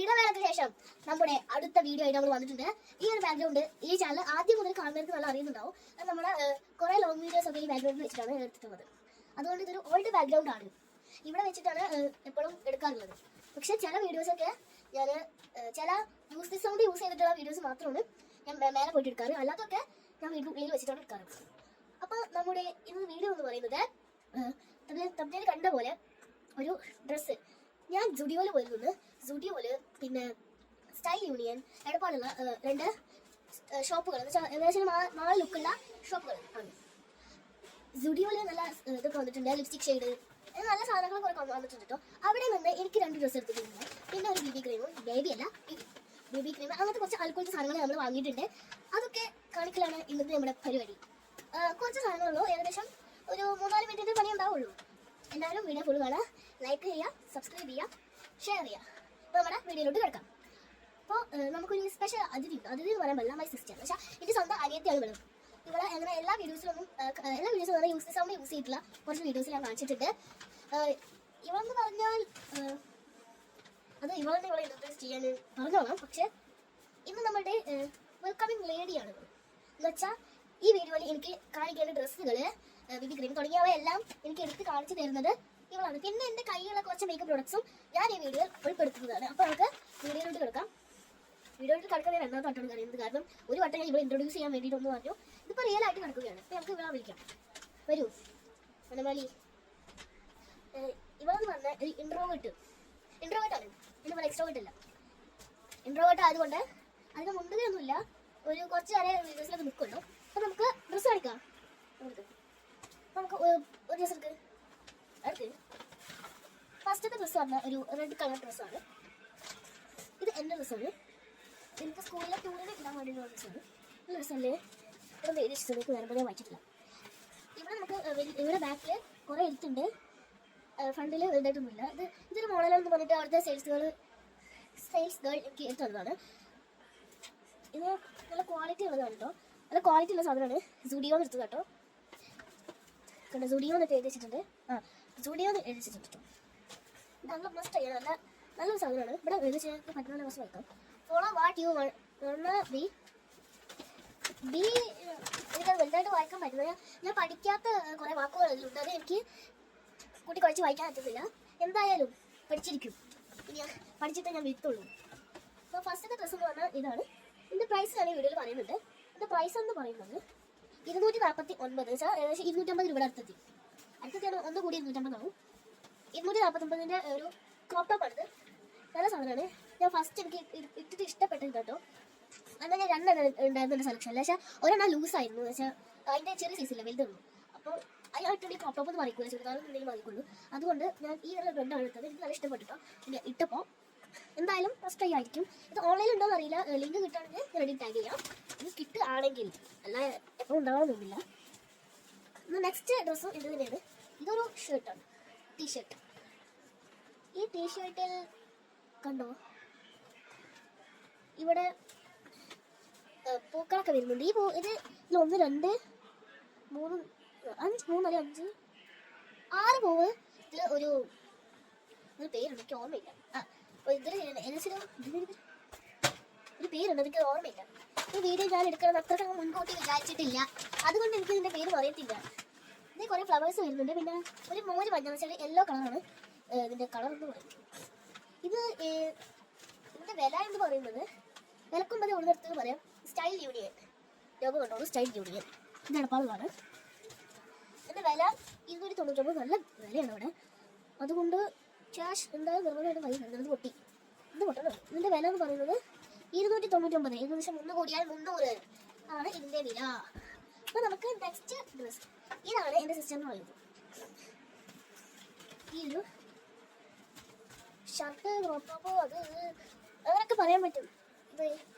ഇടവേളയ്ക്ക് ശേഷം നമ്മുടെ അടുത്ത വീഡിയോ ആയിട്ട് നമ്മൾ വന്നിട്ടുണ്ട്. ഈ ഒരു ബാക്ക്ഗ്രൗണ്ട് ഈ ചാനൽ ആദ്യം മുതൽ കാണുന്നവർക്ക് നല്ല അറിയുന്നുണ്ടാവും. നമ്മുടെ കുറെ ലോങ് വീഡിയോസ് ഒക്കെ ഈ ബാക്ക്ഗ്രൗണ്ടിൽ വെച്ചിട്ടാണ് എടുത്തിട്ടുള്ളത്. അതുകൊണ്ട് ഇതൊരു ഓൾഡ് ബാക്ക്ഗ്രൗണ്ട് ആണ്. ഇവിടെ വെച്ചിട്ടാണ് എപ്പോഴും എടുക്കാറുള്ളത്. പക്ഷെ ചില വീഡിയോസൊക്കെ ഞാൻ ചില സൗണ്ട് യൂസ് ചെയ്തിട്ടുള്ള വീഡിയോസ് മാത്രമാണ് ഞാൻ മേലെ പോയിട്ട് എടുക്കാറ്. അല്ലാതൊക്കെ ഞാൻ വീട്ടിൽ വെച്ചിട്ടാണ് എടുക്കാറ്. അപ്പോൾ നമ്മുടെ ഇന്ന് വീഡിയോ എന്ന് പറയുന്നത് തമ്മിൽ കണ്ട പോലെ ഒരു ഡ്രസ്സ് ഞാൻ സുഡിയോയിൽ പോയിരുന്നു. സുഡിയോയില് പിന്നെ സ്റ്റൈൽ യൂണിയൻ എടപ്പാടുള്ള രണ്ട് ഷോപ്പുകൾ ഏകദേശം 4 ലുക്കുള്ള ഷോപ്പുകൾ ആണ്. സുഡിയോയില് നല്ല ഇതൊക്കെ വന്നിട്ടുണ്ട്, ലിപ്സ്റ്റിക് ഷെയ്ഡ് നല്ല സാധനങ്ങൾ കുറെ വന്നിട്ടുണ്ട് കേട്ടോ. അവിടെ നിന്ന് എനിക്ക് 2 ഡ്രസ്സ് എടുത്തിട്ടുണ്ട്. പിന്നെ ഒരു ബേബി ക്രീമും, ബേബി ക്രീം അങ്ങനത്തെ കുറച്ച് ആൽക്കോളിക് സാധനങ്ങൾ നമ്മൾ വാങ്ങിയിട്ടുണ്ട്. അതൊക്കെ കാണിക്കലാണ് ഇന്നത്തെ നമ്മുടെ പരിപാടി. കുറച്ച് സാധനങ്ങളുള്ളൂ, ഏകദേശം ഒരു 3-4 മിനിറ്റിൻ്റെ പണി ഉണ്ടാവുള്ളൂ. എല്ലാവരും വീഡിയോ ഫുൾ കാണാം, ലൈക്ക് ചെയ്യുക, സബ്സ്ക്രൈബ് ചെയ്യുക, ഷെയർ ചെയ്യുക. അപ്പോൾ നമ്മുടെ വീഡിയോയിലോട്ട് കിടക്കാം. അപ്പോൾ നമുക്കൊരു സ്പെഷ്യൽ അതിഥി എന്ന് പറയാൻ പറ്റില്ല, മൈ സിസ്റ്റർ. പക്ഷേ എൻ്റെ സ്വന്തം അനിയത്തിയാണ് ഇവിടെ. ഇവിടെ അങ്ങനെ എല്ലാ വീഡിയോസിലും സൗണ്ട് യൂസ് ചെയ്തിട്ടുള്ള കുറച്ച് വീഡിയോസ് ഞാൻ കാണിച്ചിട്ടുണ്ട്. ഇവളെന്ന് പറഞ്ഞാൽ അത് ഇവളെ ഇൻട്രസ്റ്റ് ചെയ്യാൻ പറഞ്ഞോളാം. പക്ഷെ ഇന്ന് നമ്മുടെ വെൽക്കമിങ് ലേഡിയാണ്. എന്ന് വെച്ചാൽ ഈ വീഡിയോയിൽ എനിക്ക് കാണിക്കേണ്ട ഡ്രസ്സുകൾ, ബേബി ക്രീം തുടങ്ങിയവയെല്ലാം എനിക്ക് എടുത്ത് കാണിച്ചു തരുന്നത് ഇവളാണ്. പിന്നെ എൻ്റെ കയ്യിലുള്ള കുറച്ച് മേക്കപ്പ് പ്രൊഡക്ട്സും ഞാൻ ഈ വീഡിയോയിൽ ഉൾപ്പെടുത്തുന്നതാണ്. അപ്പോൾ നമുക്ക് വീഡിയോയിലോട്ട് കിടക്കാം. വീഡിയോയിൽ കിടക്കാൻ ഞാൻ 2ാമത്തെ വട്ടമാണ് അറിയുന്നത്. കാരണം ഒരു വട്ടം ഞാൻ ഇവിടെ ഇൻട്രൊഡ്യൂസ് ചെയ്യാൻ വേണ്ടിയിട്ടൊന്ന് പറഞ്ഞു. ഇതിപ്പോൾ റിയൽ ആയിട്ട് നടക്കുകയാണ്. അപ്പോൾ നമുക്ക് ഇവിടെ വിളിക്കാം. വരൂ മണമാലി. ഇവളെന്ന് പറഞ്ഞാൽ ഒരു ഇൻട്രോവേർട്ടാണ്. ഇതിന് പോലെ എക്സ്ട്രോവേർട്ട് അല്ല, ഇൻട്രോവേർട്ട് ആയതുകൊണ്ട് അതിന് മുൻപൊന്നുമില്ല. ഒരു കുറച്ച് നേരെ വീഡിയോസിലൊക്കെ നിൽക്കുള്ളൂ. അപ്പോൾ നമുക്ക് ഡ്രസ്സ് കാണിക്കാം. നമുക്ക് ഒരു ഡ്രസ്സ് എടുക്ക്. ഫസ്റ്റത്തെ ഡ്രസ്സ് പറഞ്ഞാൽ ഒരു റെഡ് കളർ ഡ്രസ്സാണ്. ഇത് എൻ്റെ ഡ്രസ്സാണ്. എനിക്ക് സ്കൂളിലെ ടൂറിന് ഇടാൻ വേണ്ടിയിട്ടുള്ള ഡ്രസ്സാണ്. ഈ ഡ്രസ്സല്ലേ ഇവിടെ വേറെ ഇഷ്ടത്തേക്ക് വരുമ്പോൾ ഞാൻ വായിച്ചിട്ടില്ല. ഇവിടെ നമുക്ക് ഇവിടെ ബാക്കിൽ കുറേ എഴുത്തുണ്ട്, ഫ്രണ്ടിൽ വലുതായിട്ടൊന്നുമില്ല. ഇതൊരു മോഡലാണെന്ന് പറഞ്ഞിട്ട് അവിടുത്തെ സെയിൽസ് ഗേൾ എനിക്ക് എടുത്തു തന്നതാണ്. ഇത് നല്ല ക്വാളിറ്റി ഉള്ളതാണ് കേട്ടോ. നല്ല ക്വാളിറ്റി ഉള്ള സാധനമാണ്. സുഡിയോന്ന് എടുത്തത് കേട്ടോ. കണ്ടോ, സുഡിയോന്ന് എഴുതി വെച്ചിട്ടുണ്ട്. സുഡിയോന്ന് എഴുതി വെച്ചിട്ടുണ്ട് കേട്ടോ. നല്ല മസ്റ്റ് ചെയ്യണം, നല്ലൊരു സാധനമാണ്. ഇവിടെ എഴുതി ചെയ്യാൻ പറ്റുന്ന മസ്റ്റ് വായിക്കാം. Follow what you B. എനിക്കത് വലുതായിട്ട് വായിക്കാൻ പറ്റുന്നത്, ഞാൻ പഠിക്കാത്ത കുറേ വാക്കുകൾ അതിലുണ്ട്. അത് എനിക്ക് കൂട്ടി കുഴച്ച് വായിക്കാൻ പറ്റത്തില്ല. എന്തായാലും പഠിച്ചിരിക്കും. പഠിച്ചിട്ടേ ഞാൻ വിത്തുള്ളൂ. അപ്പോൾ ഫസ്റ്റത്തെ ഡ്രസ്സ് എന്ന് പറഞ്ഞാൽ ഇതാണ്. ഇതിൻ്റെ പ്രൈസ് ഞാൻ ഈ വീഡിയോയിൽ പറയുന്നുണ്ട്. ഇതിൻ്റെ പ്രൈസ് എന്ന് പറയുന്നത് 249, വെച്ചാൽ ഏകദേശം 250 രൂപയുടെ അടുത്തെത്തിയാണ്. ഒന്ന് കൂടി 250 ആവും. 249ൻ്റെ ഒരു ക്രോപ്പ് ടോപ്പാണിത്. നല്ല സാധനമാണ്. ഞാൻ ഫസ്റ്റ് എനിക്ക് ഇട്ടിട്ട് ഇഷ്ടപ്പെട്ടത് കേട്ടോ. എന്നാൽ ഞാൻ 2 ഉണ്ടായിരുന്നു എൻ്റെ സെലക്ഷനിൽ. പക്ഷേ ഒരെണ്ണം ലൂസായിരുന്നു. വെച്ചാൽ അതിൻ്റെ ചെറിയ സൈസില്ല, വലുതുള്ളൂ. അപ്പോൾ അതിനായിട്ടുണ്ട് ഈ ക്രോപ്പ് ടോപ്പ് എന്ന് മറിക്കില്ല, ചുരിദാറെന്ന് എന്തെങ്കിലും മറിക്കുള്ളൂ. അതുകൊണ്ട് ഞാൻ ഈ ഒരു റെഡാണ് എടുത്തത്. എനിക്ക് നല്ല ഇഷ്ടപ്പെട്ടോ. പിന്നെ ഇട്ടപ്പോൾ എന്തായാലും ഫസ്റ്റ് ട്രൈ ആയിരിക്കും. ഇത് ഓൺലൈനിൽ ഉണ്ടോ എന്നറിയില്ല. ലിങ്ക് കിട്ടുകയാണെങ്കിൽ ഞാൻ റെഡി ടാഗ് ചെയ്യാം. ഇത് കിട്ടുകയാണെങ്കിൽ, അല്ല എപ്പോഴും ഉണ്ടാവണമെന്നില്ല. നെക്സ്റ്റ് ഡ്രസ്സും ഇത് തന്നെയാണ്. ഇതൊരു ഷർട്ടാണ്, ടീഷർട്ട്. ഈ ടീഷർട്ടിൽ കണ്ടോ ഇവിടെ പൂക്കളൊക്കെ വരുന്നുണ്ട്. ഈ ഇതിൽ 1, 2, 3, 5, 6 പൂവ്. ഇതിൽ ഒരു പേരുണ്ട്, എനിക്ക് ഓർമ്മയില്ല. ഇതിൽ ഒരു പേരുണ്ട്, എനിക്ക് ഓർമ്മയില്ല. ഈ വീഡിയോ ഞാൻ എടുക്കുന്നത് അത്രയ്ക്ക് മുൻകൂട്ടി വിചാരിച്ചിട്ടില്ല. അതുകൊണ്ട് എനിക്ക് ഇതിൻ്റെ പേര് അറിയത്തില്ല. ഇതിൽ കുറേ ഫ്ലവേഴ്സ് വരുന്നുണ്ട്. പിന്നെ ഒരു മോര് മഞ്ഞ വെച്ചാൽ യെല്ലോ കളറാണ് ഇതിൻ്റെ കളർ എന്ന് പറയുന്നത്. ഇതിൻ്റെ വില എന്ന് പറയുന്നത്, വിലക്കുമ്പോൾ ഒരു നിർത്തുന്നത് പറയാം, സ്റ്റൈൽ യൂണിയൻ ലോഗോ കണ്ടോളൂ. സ്റ്റൈൽ യൂണിയൻ ഇത് എടപ്പാളാണ്. ഇതിൻ്റെ വില 299. നല്ല വിലയാണ് അവിടെ. അതുകൊണ്ട് ക്യാഷ് എന്തായാലും നിർബന്ധമായിട്ട് വൈകുന്നത്. ഇത് പൊട്ടണം. ഇതിൻ്റെ വില എന്ന് പറയുന്നത് 299. ഏകദേശം 3 കൂടിയാൽ 300 ആണ് ഇതിൻ്റെ വില. അപ്പോൾ നമുക്ക് നെക്സ്റ്റ് ഡ്രസ്, ഇതാണ് എൻ്റെ സിസ്റ്റർ എന്ന് പറയുന്നത്. ഈ ഒരു ഷർട്ട്, ക്രോപ്പ് ടോപ്പ്, അത് അങ്ങനെയൊക്കെ പറയാൻ പറ്റും. ഇത്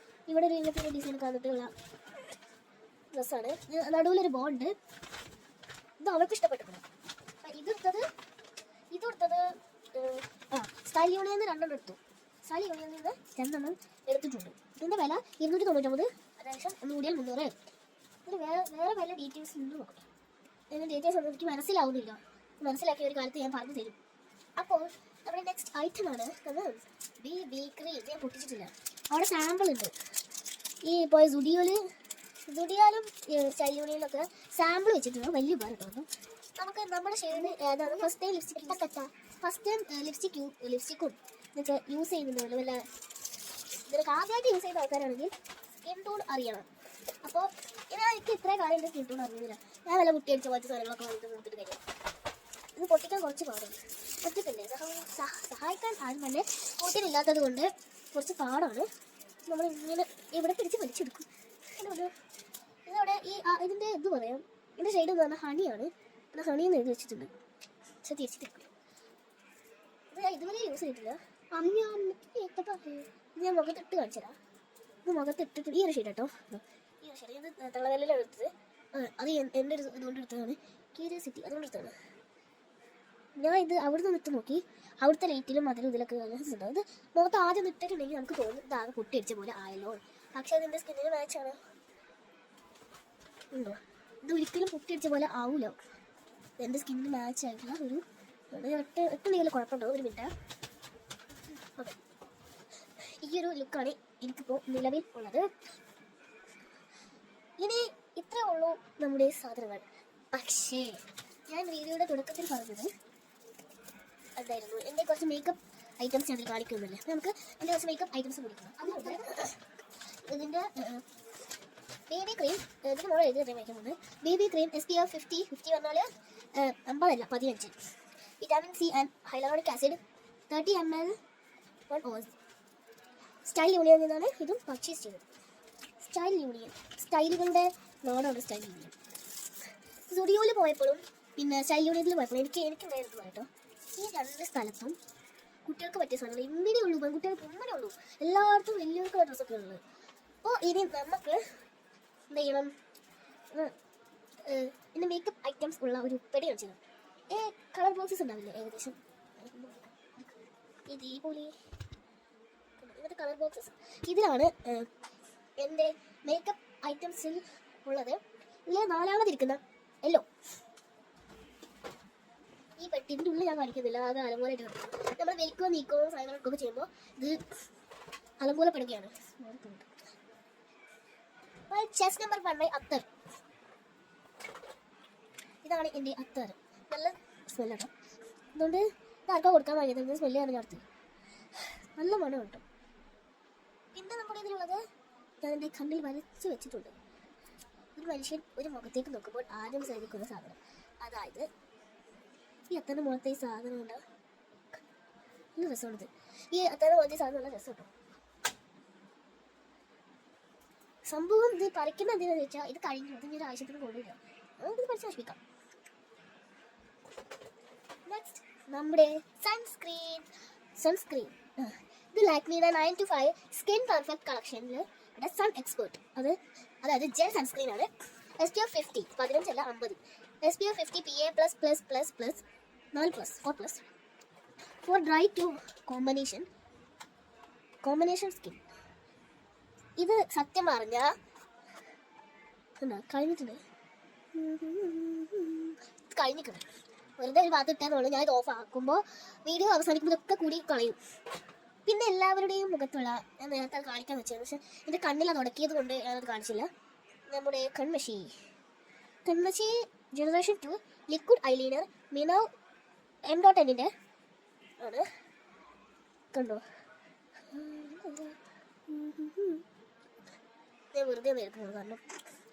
ഇവിടെ ഒരു ഇന്നത്തെ ഡിസൈൻ വന്നിട്ടുള്ള ഡ്രസ്സാണ്. നടുവിലൊരു ബോണ്ട്. ഇത് അവൾക്ക് ഇഷ്ടപ്പെട്ടിട്ടുണ്ട്. ഇതെടുത്തത് സ്റ്റൈൽ യൂണിയനിൽ നിന്ന് 2 എടുത്തു. സ്റ്റൈൽ യൂണിയനിൽ നിന്ന് 2 എടുത്തിട്ടുണ്ട്. ഇതിൻ്റെ വില 299. ഏകദേശം 1 കൂടിയാൽ 300. ഇതിന് വേറെ വില ഡീറ്റെയിൽസ് ഉണ്ട്. നോക്കട്ടെ, ഇതിൻ്റെ ഡീറ്റെയിൽസ് ഒന്നും എനിക്ക് മനസ്സിലാവുന്നില്ല. മനസ്സിലാക്കിയ ഒരു കാലത്ത് ഞാൻ പറഞ്ഞു തരും. അപ്പോൾ നമ്മുടെ നെക്സ്റ്റ് ഐറ്റം ആണ് BB ക്രീം. ഞാൻ പൊട്ടിച്ചിട്ടില്ല. അവിടെ സാമ്പിൾ ഉണ്ട്. ഈ ഇപ്പോൾ സുഡിയോയിലും സ്റ്റൈൽ യൂണിയനിലൊക്കെ സാമ്പിൾ വെച്ചിട്ടുണ്ട്. വലിയ ഉപകാരം കേട്ടോ. നമുക്ക് നമ്മുടെ ഷെയ്ഡിന് ഏതാണ് ഫസ്റ്റ് ടൈം ലിപ്സ്റ്റിക്കും ഇതൊക്കെ യൂസ് ചെയ്യുന്നുണ്ടല്ലോ. വല്ല ഇതിലൊക്കെ ആദ്യമായിട്ട് യൂസ് ചെയ്യുന്ന ആൾക്കാരാണെങ്കിൽ സ്കിൻ ടോൺ അറിയണം. അപ്പോൾ എനിക്ക് ഇത്രയും കാലം എൻ്റെ സ്കിൻ ടോൺ അറിയുന്നില്ല. ഞാൻ വല്ല കുട്ടി അടിച്ച പോലത്തെ സാധനങ്ങളൊക്കെ വാങ്ങിയിട്ട് നോക്കിയിട്ട് കഴിയും. ഇത് പൊട്ടിക്കാൻ കുറച്ച് പാടാണ്. ഒറ്റക്കല്ലേ സഹായിക്കാൻ ആരും തന്നെ കൂട്ടിനില്ലാത്തത് കൊണ്ട് കുറച്ച് പാടാണ്. നമ്മൾ ഇങ്ങനെ ഇവിടെ പിടിച്ച് വലിച്ചെടുക്കും. ഇതവിടെ ഇതിൻ്റെ ഇത് പറയാം. ഇതിൻ്റെ ഷെയ്ഡ് എന്ന് പറഞ്ഞാൽ ഹണിയാണ്. ഇവിടെ ഹണി എന്ന് എഴുതി വെച്ചിട്ടുണ്ട്. പക്ഷെ തിരിച്ചിട്ടില്ല. ഇത് ഞാൻ ഇതുവരെ യൂസ് ചെയ്തിട്ടില്ല. ഇത് ഞാൻ മുഖത്തിട്ട് കാണിച്ചുതരാം. ഇത് മുഖത്തിട്ടിട്ട് ഈ ഒരു ഷെയ്ഡ് കേട്ടോ. ഈ ഒരു ഷെയ്ഡ് ഇത് തളകല്ലിലാണ് എടുത്തത്. അത് എൻ്റെ ഒരു ഇതുകൊണ്ട് എടുത്തതാണ്. ക്യൂരിയോസിറ്റി അതുകൊണ്ട് എടുത്തതാണ്. ഞാൻ ഇത് അവിടെ നിന്ന് ഇട്ട് നോക്കി. അവിടുത്തെ ലൈറ്റിലും അതിലും ഇതിലൊക്കെ ഉണ്ടാവും. ഇത് മുഖത്ത് ആദ്യം ഇട്ടിട്ടുണ്ടെങ്കിൽ നമുക്ക് തോന്നും ഇതാകെ പൊട്ടി അടിച്ച പോലെ ആയല്ലോ. പക്ഷെ അതിൻ്റെ സ്കിന്നിന് മാച്ചാണ്. ഉണ്ടോ? ഇത് ഒരിക്കലും പൊട്ടി അടിച്ച പോലെ ആവില്ല. എൻ്റെ സ്കിന്നിന് മാച്ച് ആയിട്ടുള്ള ഒരു എട്ടുണ്ടെങ്കിൽ കുഴപ്പമുണ്ടാവും. ഒരു മിനിറ്റ്. ഓക്കെ, ഈ ഒരു ലുക്കാണ് എനിക്കിപ്പോൾ നിലവിൽ ഉള്ളത്. ഇനി ഇത്രേ ഉള്ളൂ നമ്മുടെ സാധനങ്ങൾ. പക്ഷേ ഞാൻ വീഡിയോയുടെ തുടക്കത്തിൽ പറഞ്ഞത് എന്തായിരുന്നു, എൻ്റെ കുറച്ച് മേക്കപ്പ് ഐറ്റംസ് ഞാൻ കാണിക്കുന്നില്ല. നമുക്ക് എൻ്റെ കുറച്ച് മേക്കപ്പ് ഐറ്റംസ് കുടിക്കണം. അതുകൊണ്ട് ഇതിൻ്റെ BB ക്രീം, ഇതിന് മോളെ എഴുതി വയ്ക്കുന്നുണ്ട്. BB ക്രീം SPF 50 പറഞ്ഞാൽ 50 15. Vitamin C and hyaluronic acid 30 ml style യൂണിയനിൽ നിന്നാണ് ഇതും പർച്ചേസ് ചെയ്തത്. സ്റ്റൈൽ യൂണിയൻ സ്റ്റൈലുകളുടെ നാടാണ് സ്റ്റൈൽ യൂണിയൻ. സ്റ്റുഡിയോയിൽ പോയപ്പോഴും പിന്നെ സ്റ്റൈൽ യൂണിയനിൽ പോയപ്പോഴും എനിക്ക് നേരിട്ട് കേട്ടോ, ഈ രണ്ട് സ്ഥലത്തും കുട്ടികൾക്ക് പറ്റിയ സാധനങ്ങൾ ഇങ്ങനെ ഉള്ളൂ. പെൺകുട്ടികൾക്ക് ഇങ്ങനെ ഉള്ളൂ. എല്ലായിടത്തും വലിയവർക്കുള്ള ഡ്രസ്സൊക്കെ ഉള്ളത്. അപ്പോൾ ഇനി നമുക്ക് എന്ത് ചെയ്യണം, പിന്നെ മേക്കപ്പ് ഐറ്റംസ് ഉള്ള ഒരു പെടി കാണിച്ചത്. കളർ ബോക്സസ് ഉണ്ടാവില്ലേ ഏകദേശം ഇതേപോലെ ഇങ്ങനത്തെ കളർ ബോക്സസ്. ഇതിലാണ് എൻ്റെ മേക്കപ്പ് ഐറ്റംസിൽ ഉള്ളത്. ഇതിൽ നാലാമതിരിക്കുന്ന യെല്ലോ. ഈ പെട്ടിൻ്റെ ഉള്ളിൽ ഞാൻ കാണിക്കുന്നില്ല, അത് അലങ്കോലമായിട്ട് കിടക്കും. നമ്മൾ വലിക്കുകയോ നീക്കുകയോ സാധനങ്ങൾക്കൊക്കെ ചെയ്യുമ്പോൾ ഇത് അലങ്കോലപ്പെടുകയാണ്. Chess number 1 അത്തർ. ഇതാണ് എൻ്റെ അത്തർ. നല്ല സ്മെല്ലാണ്. അതുകൊണ്ട് ഇത് ആർക്കാ കൊടുക്കാൻ വാങ്ങിയത് സ്മെല്ലാണ് ഞാൻ അടുത്ത്. നല്ല മണം കിട്ടും. പിന്നെ നമ്മുടെ ഇതിലുള്ളത് ഞാൻ എൻ്റെ കണ്ണിൽ വരച്ച് വെച്ചിട്ടുണ്ട്. ഒരു മനുഷ്യൻ ഒരു മുഖത്തേക്ക് നോക്കുമ്പോൾ ആദ്യം ശ്രദ്ധിക്കുന്ന സാധനം, അതായത് ഈ അത്തറിൻ്റെ മുഖത്തെ ഈ സാധനം ഉണ്ടാവും. നല്ല രസമാണിത്. ഈ അത്തറിൻ്റെ മുഖത്തെ സാധനം നല്ല രസം കേട്ടോ. സംഭവം ഇത് പറിക്കുന്ന എന്തിനാന്ന് വെച്ചാൽ ഇത് കഴിഞ്ഞു. ഇത് ഒരു ആവശ്യത്തിന് കൊള്ളില്ല. നമുക്കിത് പഠിച്ച് നശിപ്പിക്കാം. നെക്സ്റ്റ് നമ്മുടെ സൺസ്ക്രീൻ. ഇത് ലാക്മിയുടെ 9 to 5 സ്കിൻ പെർഫെക്റ്റ് കളക്ഷനിൽ സൺ എക്സ്പേർട്ട്. അതായത് ജെൽ സൺസ്ക്രീൻ ആണ്. SPF 50 15 അല്ല 50. SPF 50 PA+++++, 4+, for dry to combination skin. ഇത് സത്യം പറഞ്ഞാൽ കഴിഞ്ഞിട്ടുണ്ട്. കഴിഞ്ഞിട്ടുണ്ട്. വെറുതെ ഒരു ഭാഗത്ത് ഇട്ടാന്നുള്ളൂ. ഞാൻ ഇത് ഓഫ് ആക്കുമ്പോൾ വീഡിയോ അവസാനിക്കുമ്പോഴൊക്കെ കൂടി കളയും. പിന്നെ എല്ലാവരുടെയും മുഖത്തുള്ള ഞാൻ നേരത്തെ അത് കാണിക്കാൻ വെച്ചത്, പക്ഷെ എൻ്റെ കണ്ണിൽ അത് ഉടക്കിയത് കൊണ്ട് ഞാനത് കാണിച്ചില്ല. നമ്മുടെ കൺമഷി ജനറേഷൻ 2 ലിക്വിഡ് ഐലൈനർ മിനവ് M.N ആണ്. കണ്ടോ, ഞാൻ വെറുതെ നേരിടുന്നത് കാരണം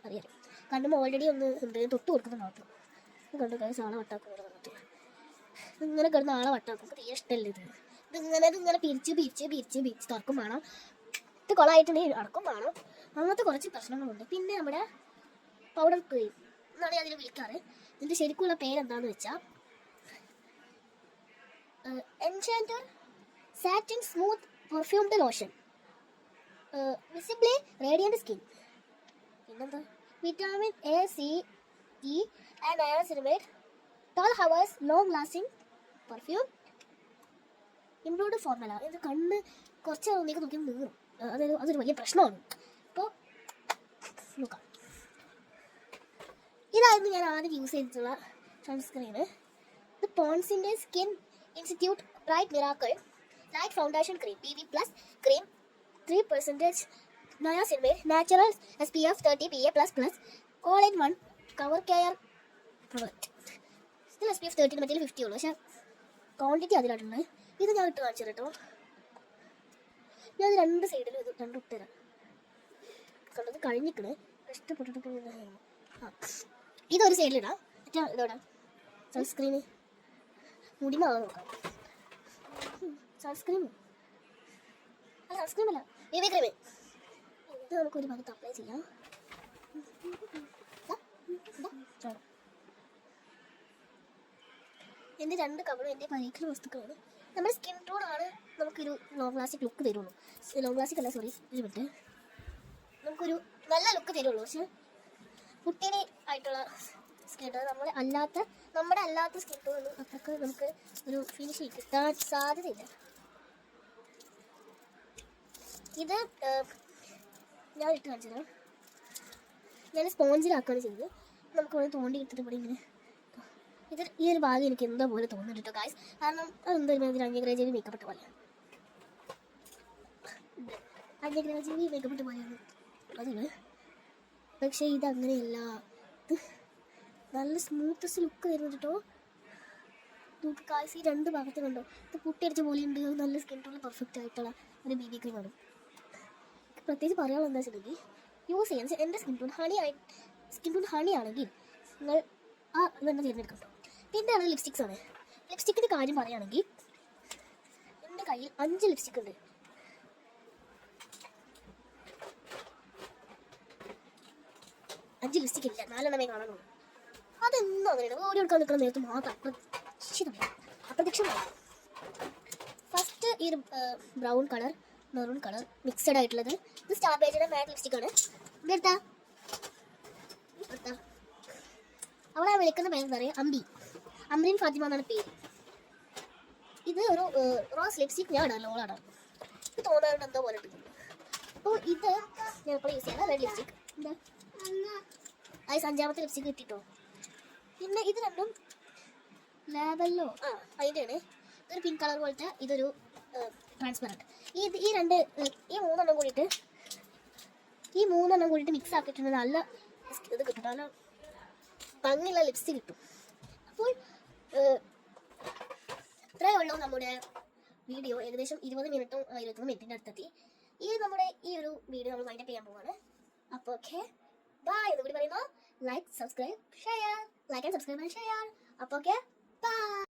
അറിയാം. കണ്ടുമ്പോൾ ഓൾറെഡി ഒന്ന് ഉണ്ട്, തൊട്ട് കൊടുക്കുന്നത് മാത്രം. കണ്ടു കാര്യം ആളെ വട്ടാക്കുന്നത് പറഞ്ഞിട്ട് ഇങ്ങനെ കിടന്ന് ആളെ വട്ടാക്കും. തീരെ ഇഷ്ടമല്ല ഇതിങ്ങനെ പിരിച്ച് തുറക്കും വേണം. ഇത് കുളമായിട്ടുണ്ടെങ്കിൽ അടക്കം വേണം. അങ്ങനത്തെ കുറച്ച് പ്രശ്നങ്ങളുണ്ട്. പിന്നെ നമ്മുടെ പൗഡർ ക്രീം എന്നാണ് ഞാൻ അതിനെ വിളിക്കാറ്. ഇതിൻ്റെ ശരിക്കുള്ള പേരെന്താണെന്ന് വെച്ചാൽ Enchanteur satin smooth perfumed lotion, visibly radiant skin. പിന്നെന്താ vitamin A, C, E and niacinamide, 12 hours long lasting perfume, improved formula. ഇത് കണ്ണ് കുറച്ച് ഒന്നേക്ക് നോക്കി നീറും. അതൊരു വലിയ പ്രശ്നമാണ്. അപ്പോൾ നോക്കാം. ഇതായിരുന്നു ഞാൻ ആദ്യം യൂസ് ചെയ്തിട്ടുള്ള സൺസ്ക്രീന്. ഇത് പോൺസിൻ്റെ skin institute bright miracle light foundation cream PV plus cream 3% niacinamide natural SPF 30 PA++ all in one cover care product. ഇതിൽ SPF 30 മറ്റേ 50 ഉള്ളൂ, പക്ഷേ ക്വാണ്ടിറ്റി അതിലായിട്ടുണ്ട്. ഇത് ഞാൻ ഇട്ട് കാണിച്ചു കേട്ടോ. ഞാൻ രണ്ട് സൈഡിലും ഇത് രണ്ടും ഇട്ടുതരാം. കണ്ടത് കഴിഞ്ഞിക്കണ് ഇഷ്ടപ്പെട്ടിട്ട്. ഇതൊരു സൈഡിലിടാം. മറ്റേ ഇതോടാ സൺസ്ക്രീന് മുടിമാകാൻ നോക്കാം. സൺസ്ക്രീൻ അല്ല BB ക്രീം. ഇത് നമുക്കൊരു ഭാഗത്ത് അപ്ലൈ ചെയ്യാം. എൻ്റെ രണ്ട് കവറും എൻ്റെ പരീക്ഷണ വസ്തുക്കളാണ്. നമ്മുടെ സ്കിൻ ടോണാണ് നമുക്കൊരു ലോങ് ലാസ്റ്റിക് ലുക്ക് തരുള്ളൂ. ലോങ് ലാസ്റ്റിക് അല്ല, സോറി, ഒരു മിനിറ്റ്. നമുക്കൊരു നല്ല ലുക്ക് തരുള്ളൂ. പക്ഷെ കുട്ടിയുടെ ആയിട്ടുള്ള സ്കിൻ ടോൺ നമ്മുടെ അല്ലാത്ത സ്കിൻ ടോൺ അത്രക്ക് നമുക്ക് ഒരു ഫിനിഷ് കിട്ടാൻ സാധ്യതയില്ല. ഇത് ഞാൻ ഇട്ട് കാണിച്ചതാണ്. ഞാൻ സ്പോഞ്ചിലാക്കുകയാണ് ചെയ്തത്. നമുക്ക് ഇവിടെ തോണ്ടി എടുത്തിട്ട് ഇവിടെ ഇങ്ങനെ ഈ ഒരു ഭാഗം എനിക്ക് എന്തോ പോലെ തോന്നുന്നുണ്ട് കേട്ടോ ഗായ്സ്. കാരണം അതെന്തോ അന്യഗ്രഹജീവി മേക്കപ്പെട്ട പോലെയാണ്. അന്യഗ്രഹജീവി മേക്കപ്പെട്ട പോലെയാണ് അതിന്. പക്ഷേ ഇതങ്ങനെയല്ല. ഇത് നല്ല സ്മൂത്തസ്റ്റ് ലുക്ക് വരുന്നുണ്ട് കേട്ടോ. നമുക്ക് ഗായ്സ് ഈ രണ്ട് ഭാഗത്ത് കണ്ടോ, ഇത് പൊട്ടിയടിച്ച പോലെയുണ്ട്. നല്ല സ്കിൻ ടോണിൽ പെർഫെക്റ്റ് ആയിട്ടുള്ള ഒരു BB ക്രീമാണ്. പ്രത്യേകിച്ച് പറയാനുള്ള എന്താ വെച്ചിട്ടുണ്ടെങ്കിൽ യൂസ് ചെയ്യാൻ എൻ്റെ സ്കിൻ ടോൺ ഹണി ആണെങ്കിൽ നിങ്ങൾ ആ ഇതെന്നെ തിരഞ്ഞെടുക്കണം. പിന്നെയാണ് ലിപ്സ്റ്റിക്സ് ആണ്. ലിപ്സ്റ്റിക്കിൻ്റെ കാര്യം പറയുകയാണെങ്കിൽ എൻ്റെ കയ്യിൽ 5 ലിപ്സ്റ്റിക് ഉണ്ട്. ലിപ്സ്റ്റിക് ഇല്ല, 4 കാണാനുള്ളൂ. അതെന്നും അങ്ങനെയാണ്. ഓടി എടുക്കാൻ നിൽക്കുന്ന നേരത്ത് മാത്രം അപ്രത്യക്ഷമാണ്. ഫസ്റ്റ് ഈ brown colour maroon colour mixed ആയിട്ടുള്ളത്. ഇത് സ്റ്റാർ പേജിൻ്റെ മാറ്റ് ലിപ്സ്റ്റിക് ആണ്. ഇതെടുത്താ അവളെ വിളിക്കുന്ന പേരെന്താ പറയുക, അംബ്രീൻ ഫാത്തിമ എന്നാണ് പേര്. ഇത് ഒരു റോസ് ലിപ്സ്റ്റിക് ഞാൻ ഇടാൻ ഓളാടാം. ഇത് തോന്നാറുണ്ട് എന്തോ പോലെ ഇട്ടിട്ടുണ്ട്. അപ്പോൾ ഇത് ഞാൻ ഇപ്പോൾ യൂസ് ചെയ്യാം. റെഡ് ലിപ്സ്റ്റിക് എന്താ അത് 5ാമത്തെ ലിപ്സ്റ്റിക് കിട്ടിട്ടോ. പിന്നെ ഇത് രണ്ടും ലാബല്ലോ അതിൻ്റെയാണ്. ഇതൊരു പിങ്ക് കളർ പോലത്തെ, ഇതൊരു ട്രാൻസ്പെറൻറ്റ്. ഈ മൂന്നെണ്ണം കൂടിയിട്ട് മിക്സ് ആക്കിയിട്ടുണ്ട്. നല്ല ഇത് കിട്ടും, നല്ല ഭംഗിയുള്ള ലിപ്സ്റ്റിക് കിട്ടും. അപ്പോൾ ഇത്രയേ ഉള്ളൂ നമ്മുടെ വീഡിയോ. ഏകദേശം 20 മിനിറ്റും 21 മിനിറ്റിൻ്റെ അടുത്തെത്തി. നമ്മുടെ ഈ ഒരു വീഡിയോ നമ്മൾ വൈൻഡപ്പ് ചെയ്യാൻ പോവാണ്. അപ്പോൾ ഓക്കെ ബൈ. എന്നുകൂടി പറയുന്നു, ലൈക്ക് ആൻഡ് സബ്സ്ക്രൈബ് ഷെയർ. അപ്പോൾ ഓക്കെ ബൈ.